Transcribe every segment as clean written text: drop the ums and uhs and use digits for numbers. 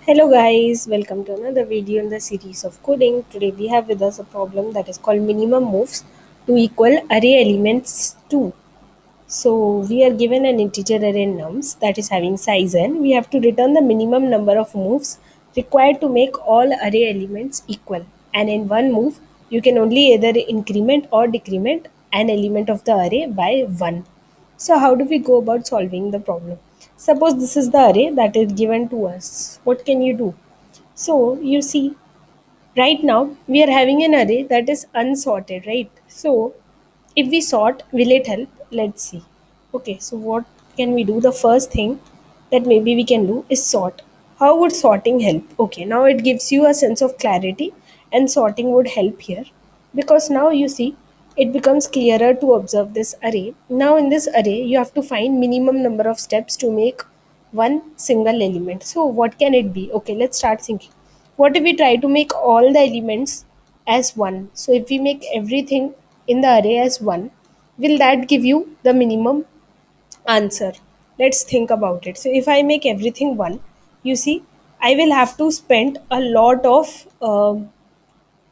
Hello guys, welcome to another video in the series of coding. Today we have with us a problem that is called minimum moves to equal array elements 2. So we are given an integer array nums that is having size n. We have to return the minimum number of moves required to make all array elements equal. And in one move, you can only either increment or decrement an element of the array by 1. So how do we go about solving the problem? Suppose this is the array that is given to us. What can you do? So you see, right now we are having an array that is unsorted, right? So if we sort, will it help? Let's see. Okay, so what can we do? The first thing that maybe we can do is sort. How would sorting help? Okay, now it gives you a sense of clarity, and sorting would help here because now you see it becomes clearer to observe this array. Now in this array you have to find minimum number of steps to make one single element. So what can it be? Okay, let's start thinking. What if we try to make all the elements as one? So if we make everything in the array as one, will that give you the minimum answer? Let's think about it. So if I make everything one, you see, I will have to spend a lot of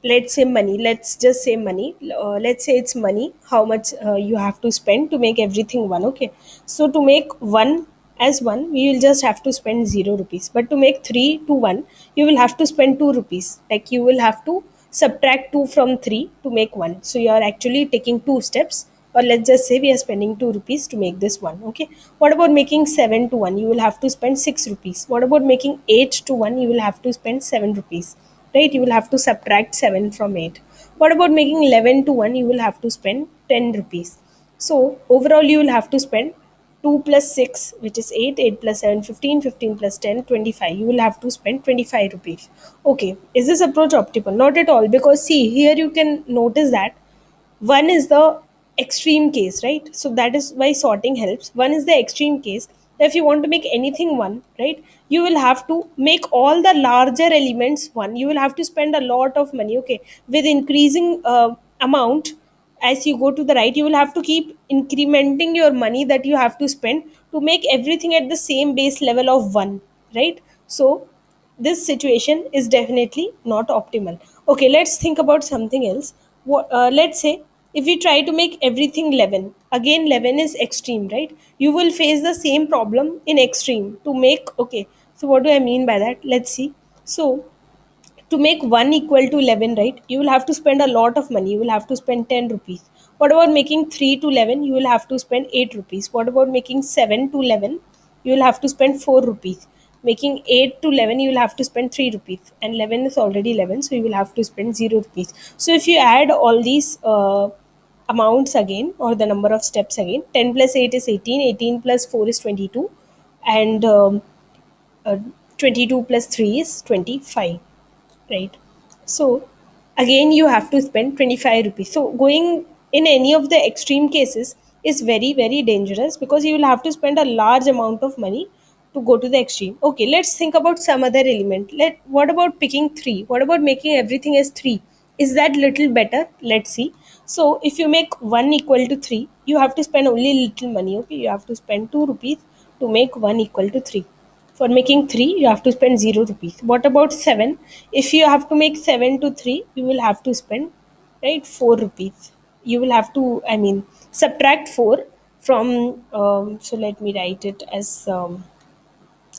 let's say money. Let's just say money. Let's say it's money, how much you have to spend to make everything one. Okay, so to make one as one, we will just have to spend 0 rupees, but to make 3 to 1, you will have to spend 2 rupees. Like you will have to subtract 2 from 3 to make 1. So you are actually taking 2 steps, or let's just say we are spending 2 rupees to make this one. Okay, what about making 7 to 1? You will have to spend 6 rupees. What about making 8 to 1? You will have to spend 7 rupees, right? You will have to subtract 7 from 8. What about making 11 to 1? You will have to spend 10 rupees. So overall you will have to spend 2 plus 6, which is 8, 8 plus 7, 15, 15 plus 10, 25. You will have to spend 25 rupees. Okay, is this approach optimal? Not at all, because see here you can notice that one is the extreme case, right? So that is why sorting helps. One is the extreme case. If you want to make anything one, right, you will have to make all the larger elements one. You will have to spend a lot of money. Okay, with increasing amount, as you go to the right, you will have to keep incrementing your money that you have to spend to make everything at the same base level of one, right? So this situation is definitely not optimal. Okay, let's think about something else. Let's say if we try to make everything 11, again 11 is extreme, right? You will face the same problem in extreme to make. Okay, so what do I mean by that? Let's see. So to make 1 equal to 11, right, you will have to spend a lot of money. You will have to spend 10 rupees. What about making 3 to 11? You will have to spend 8 rupees. What about making 7 to 11? You will have to spend 4 rupees. Making 8 to 11, you will have to spend 3 rupees, and 11 is already 11, so you will have to spend 0 rupees. So if you add all these amounts again, or the number of steps again, 10 plus 8 is 18, 18 plus 4 is 22, and uh, 22 plus 3 is 25, right? So again you have to spend 25 rupees. So going in any of the extreme cases is very very dangerous, because you will have to spend a large amount of money to go to the extreme. Okay, let's think about some other element. What about picking 3? What about making everything as 3? Is that little better? Let's see. So if you make 1 equal to 3, you have to spend only little money. Okay, you have to spend 2 rupees to make 1 equal to 3. For making 3, you have to spend 0 rupees. What about 7? If you have to make 7 to 3, you will have to spend, right, 4 rupees. You will have to, I mean, subtract 4 from, so let me write it as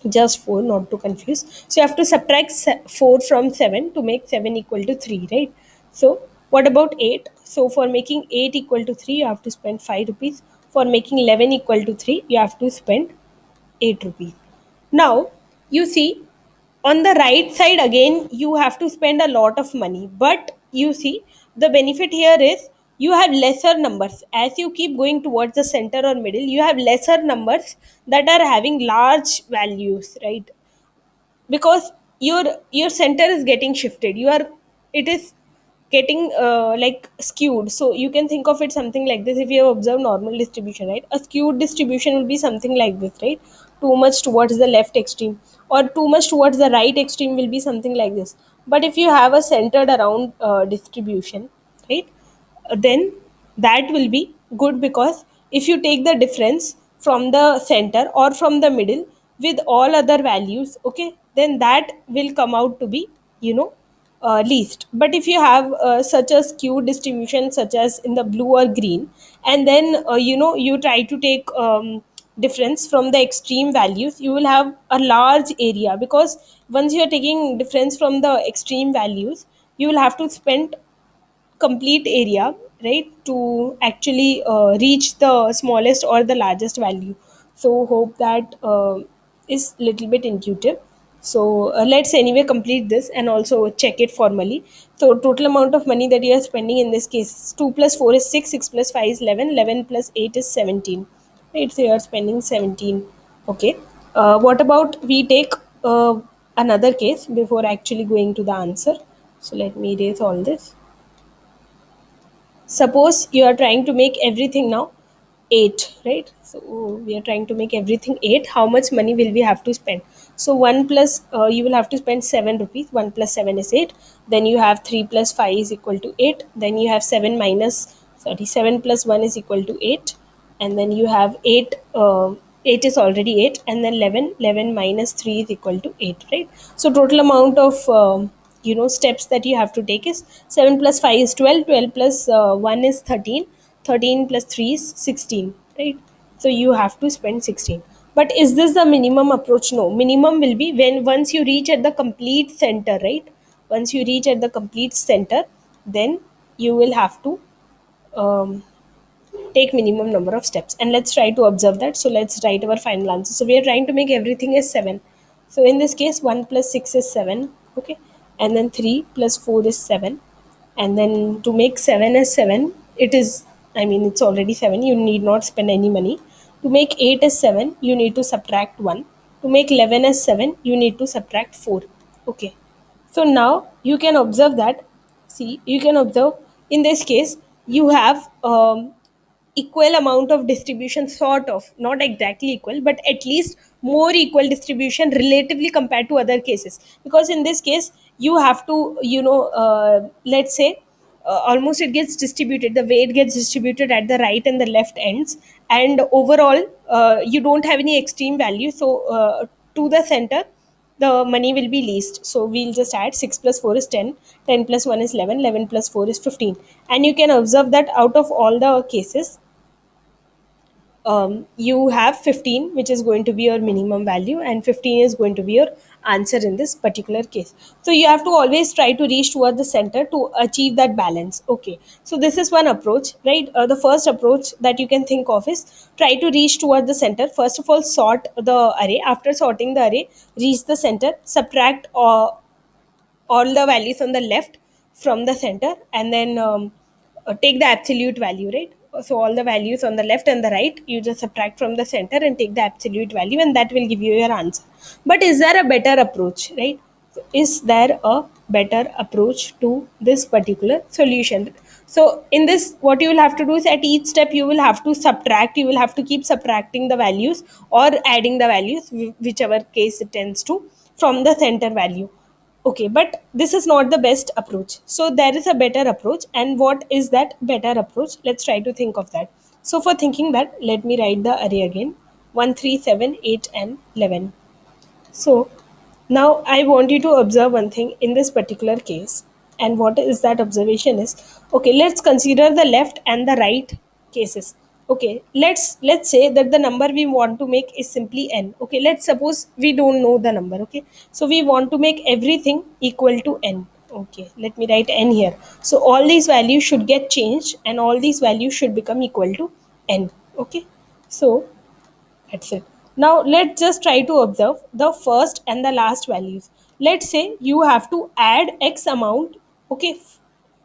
just 4, not to confuse. So you have to subtract 4 from 7 to make 7 equal to 3, right? So what about 8? So for making 8 equal to 3, you have to spend 5 rupees. For making 11 equal to 3, you have to spend 8 rupees. Now, you see, on the right side again, you have to spend a lot of money. But you see, the benefit here is you have lesser numbers. As you keep going towards the center or middle, you have lesser numbers that are having large values, right? Because your center is getting shifted. It is getting like skewed. So you can think of it something like this. If you have observed normal distribution, right, a skewed distribution will be something like this, right? Too much towards the left extreme or too much towards the right extreme will be something like this. But if you have a centered around distribution, right, then that will be good, because if you take the difference from the center or from the middle, with all other values, okay, then that will come out to be, you know, least. But if you have such a skewed distribution such as in the blue or green, and then you try to take difference from the extreme values, you will have a large area, because once you are taking difference from the extreme values, you will have to spend complete area, right, to actually reach the smallest or the largest value. So hope that is little bit intuitive. So let's anyway complete this and also check it formally. So total amount of money that you are spending in this case is 2 plus 4 is 6, 6 plus 5 is 11, 11 plus 8 is 17, right? So you are spending 17. Okay. What about we take another case before actually going to the answer. So let me erase all this. Suppose you are trying to make everything now 8, right? So we are trying to make everything 8. How much money will we have to spend? So 1 plus you will have to spend 7 rupees. 1 plus 7 is 8. Then you have 3 plus 5 is equal to 8. Then you have 7 minus, sorry, 7 plus 1 is equal to 8. And then you have 8, 8 is already 8, and then 11, 11 minus 3 is equal to 8, right? So total amount of steps that you have to take is 7 plus 5 is 12, 12 plus 1 is 13, 13 plus 3 is 16, right? So you have to spend 16. But is this the minimum approach? No, minimum will be when once you reach at the complete center, right? Once you reach at the complete center, then you will have to um, take minimum number of steps, and let's try to observe that. So let's write our final answer. So we are trying to make everything as 7. So in this case 1 plus 6 is 7, okay, and then 3 plus 4 is 7, and then to make 7 as 7, it is, I mean, it's already 7, you need not spend any money. To make 8 as 7, you need to subtract 1. To make 11 as 7, you need to subtract 4, okay. So now you can observe that, see, you can observe in this case you have equal amount of distribution, sort of, not exactly equal, but at least more equal distribution relatively compared to other cases. Because in this case you have to, let's say, almost it gets distributed, the weight gets distributed at the right and the left ends, and overall you don't have any extreme value. So to the center the money will be least. So we'll just add 6 plus 4 is 10, 10 plus 1 is 11, 11 plus 4 is 15. And you can observe that out of all the cases, you have 15, which is going to be your minimum value, and 15 is going to be your answer in this particular case. So you have to always try to reach toward the center to achieve that balance, okay. So this is one approach, right? The first approach that you can think of is try to reach toward the center. First of all, sort the array. After sorting the array, reach the center, subtract all the values on the left from the center, and then take the absolute value, right? So all the values on the left and the right, you just subtract from the center and take the absolute value, and that will give you your answer. But is there a better approach, right? Is there a better approach to this particular solution? So in this, what you will have to do is at each step you will have to subtract, you will have to keep subtracting the values or adding the values, whichever case it tends to, from the center value. Okay, but this is not the best approach. So there is a better approach. And what is that better approach? Let's try to think of that. So for thinking that, let me write the array again. 1, 3, 7, 8, and 11. So now I want you to observe one thing in this particular case. And what is that observation is, okay, let's consider the left and the right cases. Okay, let's say that the number we want to make is simply n. Okay, let's suppose we don't know the number. Okay, so we want to make everything equal to n. Okay, let me write n here. So all these values should get changed and all these values should become equal to n. Okay, so that's it. Now let's just try to observe the first and the last values. Let's say you have to add x amount. Okay,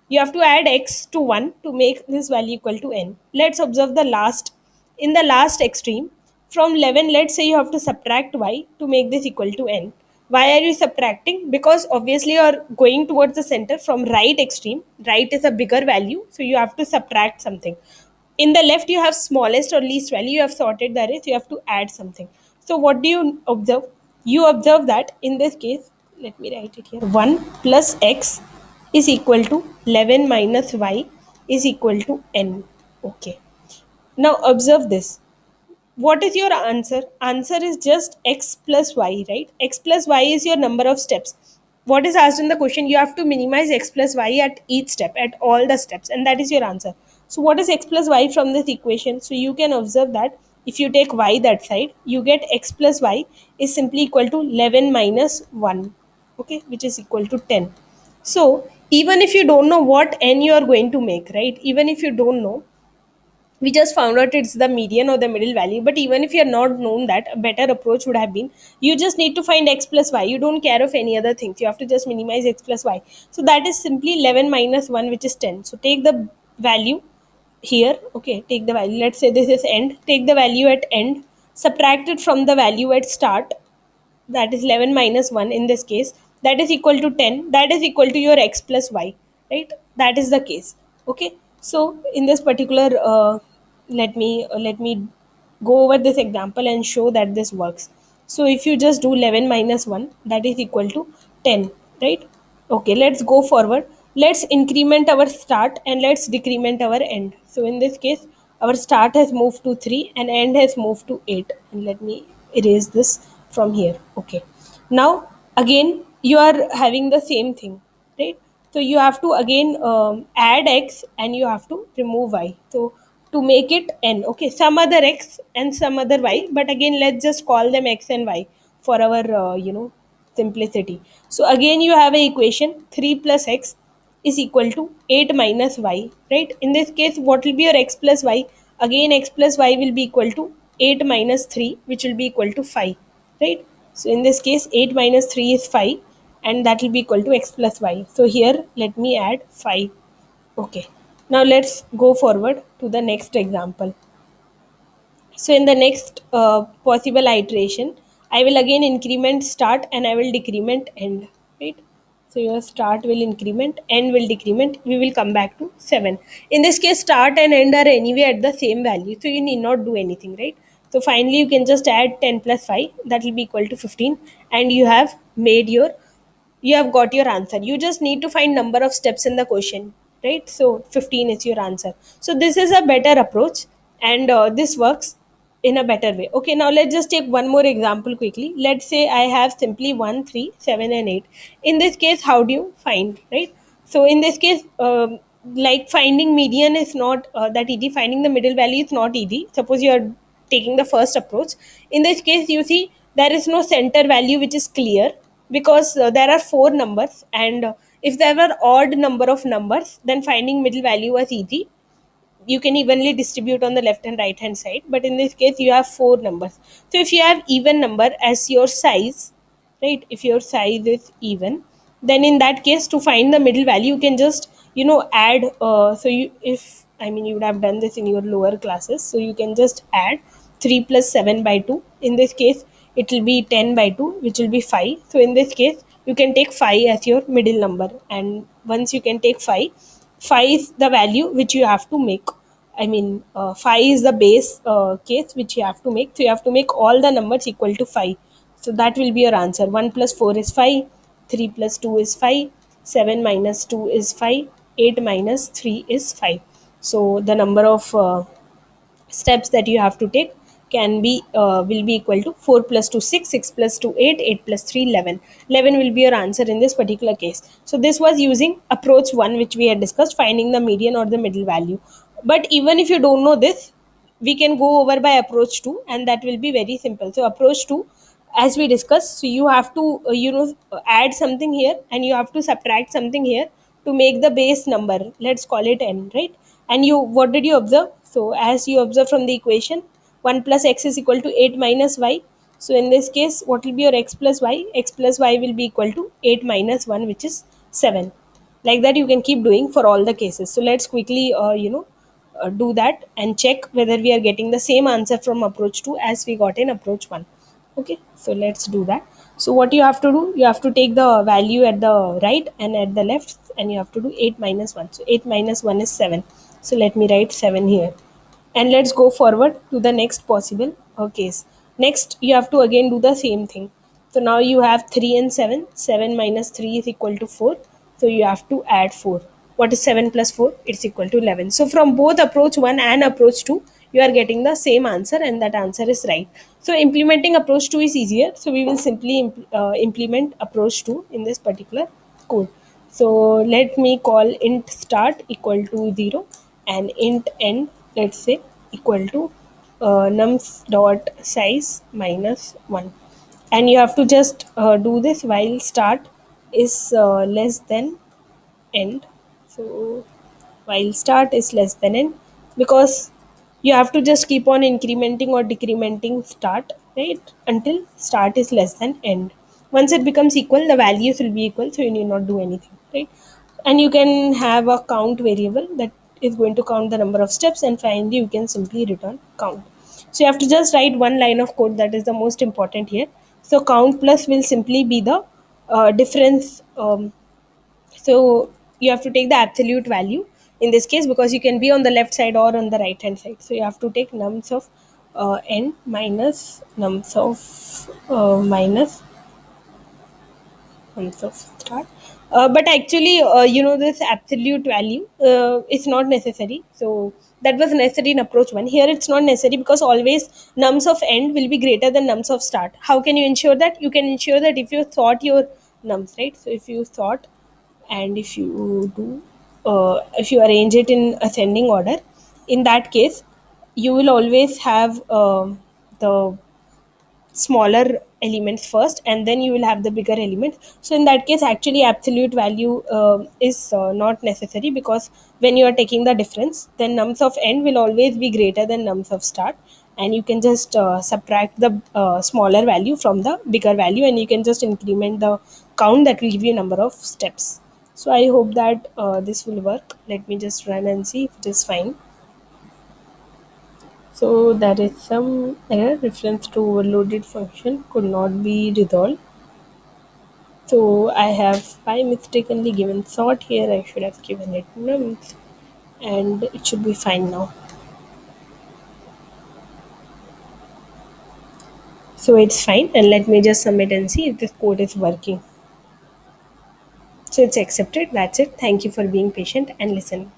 you have to add x to 1 to make this value equal to n. Let's observe the last. In the last extreme, from 11, let's say you have to subtract y to make this equal to n. Why are you subtracting? Because obviously you're going towards the center from right extreme. Right is a bigger value, so you have to subtract something. In the left you have smallest or least value, you have sorted the array, so you have to add something. So what do you observe? You observe that in this case, let me write it here, 1 plus x is equal to 11 minus y is equal to n. Okay, now observe this. what is your answer? Answer is just x plus y, right? X plus y is your number of steps. What is asked in the question? You have to minimize x plus y at each step, at all the steps, and that is your answer. So what is x plus y from this equation? So you can observe that if you take y that side, you get x plus y is simply equal to 11 minus 1, okay, which is equal to 10. So even if you don't know what n you are going to make, right? Even if you don't know, we just found out it's the median or the middle value, but even if you are not known that, a better approach would have been, you just need to find x plus y. You don't care of any other things, you have to just minimize x plus y. So that is simply 11 minus 1, which is 10. So take the value here, okay, take the value, let's say this is end, take the value at end, subtract it from the value at start, that is 11 minus 1 in this case, that is equal to 10, that is equal to your x plus y, right? That is the case. Okay, so in this particular let me go over this example and show that this works. So if you just do 11 minus 1, that is equal to 10, right? Okay, let's go forward. Let's increment our start and let's decrement our end. So in this case, our start has moved to 3 and end has moved to 8. And let me erase this from here. Okay. Now, again, you are having the same thing, right? So you have to again add x and you have to remove y. So to make it n, okay, some other x and some other y, but again, let's just call them x and y for our, simplicity. So again you have a equation 3 plus x is equal to 8 minus y, right? In this case, what will be your x plus y? Again, x plus y will be equal to 8 minus 3, which will be equal to 5, right? So in this case, 8 minus 3 is 5, and that will be equal to x plus y. So here, let me add 5. Okay. Now let's go forward to the next example. So in the next possible iteration, I will again increment start and I will decrement end, right? So your start will increment, end will decrement. We will come back to 7. In this case, start and end are anyway at the same value, so you need not do anything, right? So finally, you can just add 10 plus 5, that will be equal to 15, and you have made your, you have got your answer. You just need to find number of steps in the question, right? So 15 is your answer. So this is a better approach, and this works in a better way. Okay, now let's just take one more example quickly. Let's say I have simply 1, 3, 7, and 8. In this case, how do you find, right? So in this case, like finding median is not that easy. Finding the middle value is not easy. Suppose you are taking the first approach. In this case, you see there is no center value which is clear, because there are four numbers, and if there were odd number of numbers, then finding middle value was easy. You can evenly distribute on the left and right hand side, but in this case you have four numbers. So if you have even number as your size, right, if your size is even, then in that case, to find the middle value, you can just, add, so you, if I mean, you would have done this in your lower classes, so you can just add 3 plus 7 by 2. In this case, it will be 10 by 2, which will be 5. So in this case, you can take 5 as your middle number, and once you can take 5, 5 is the value which you have to make. I mean, 5 is the base case which you have to make. So you have to make all the numbers equal to 5. So that will be your answer. 1 plus 4 is 5, 3 plus 2 is 5, 7 minus 2 is 5, 8 minus 3 is 5. So the number of steps that you have to take can be will be equal to 4 plus 2 6, 6 plus 2 8, 8 plus 3 11. 11 will be your answer in this particular case. So this was using approach 1, which we had discussed, finding the median or the middle value. But even if you don't know this, we can go over by approach 2, and that will be very simple. So approach 2, as we discussed, so you have to add something here and you have to subtract something here to make the base number. Let's call it n, right? And you, what did you observe? So as you observe from the equation, 1 plus x is equal to 8 minus y. So in this case, what will be your x plus y? X plus y will be equal to 8 minus 1, which is 7. Like that, you can keep doing for all the cases. So let's quickly do that and check whether we are getting the same answer from approach 2 as we got in approach 1. Okay, so let's do that. So what you have to do, you have to take the value at the right and at the left, and you have to do 8 minus 1. So 8 minus 1 is 7. So let me write 7 here, and let's go forward to the next possible case. Next, you have to again do the same thing. So now you have 3 and 7. 7 minus 3 is equal to 4. So you have to add 4. What is 7 plus 4? It's equal to 11. So from both approach 1 and approach 2, you are getting the same answer and that answer is right. So implementing approach 2 is easier, so we will simply implement approach 2 in this particular code. So let me call int start equal to 0 and int end, let's say, equal to nums dot size minus 1. And you have to just do this while start is less than end. So while start is less than end, because you have to just keep on incrementing or decrementing start, right, until start is less than end. Once it becomes equal, the values will be equal, so you need not do anything, right? And you can have a count variable that is going to count the number of steps, and finally you can simply return count. So you have to just write one line of code, that is the most important here. So count plus will simply be the difference. So you have to take the absolute value in this case, because you can be on the left side or on the right hand side. So you have to take nums of n minus nums of minus months of start. But actually, this absolute value is not necessary. So that was necessary in approach one. Here it's not necessary, because always nums of end will be greater than nums of start. How can you ensure that? You can ensure that if you sort your nums, right? So if you sort, and if you do, if you arrange it in ascending order, in that case, you will always have the smaller elements first, and then you will have the bigger elements. So in that case, actually absolute value is not necessary, because when you are taking the difference, then nums of end will always be greater than nums of start, and you can just subtract the smaller value from the bigger value, and you can just increment the count. That will give you a number of steps. So I hope that this will work. Let me just run and see if it is fine. So there is some error, reference to overloaded function could not be resolved. So I have I mistakenly given sort here. I should have given it nums, and it should be fine now. So it's fine, and let me just submit and see if this code is working. So it's accepted. That's it. Thank you for being patient and listening.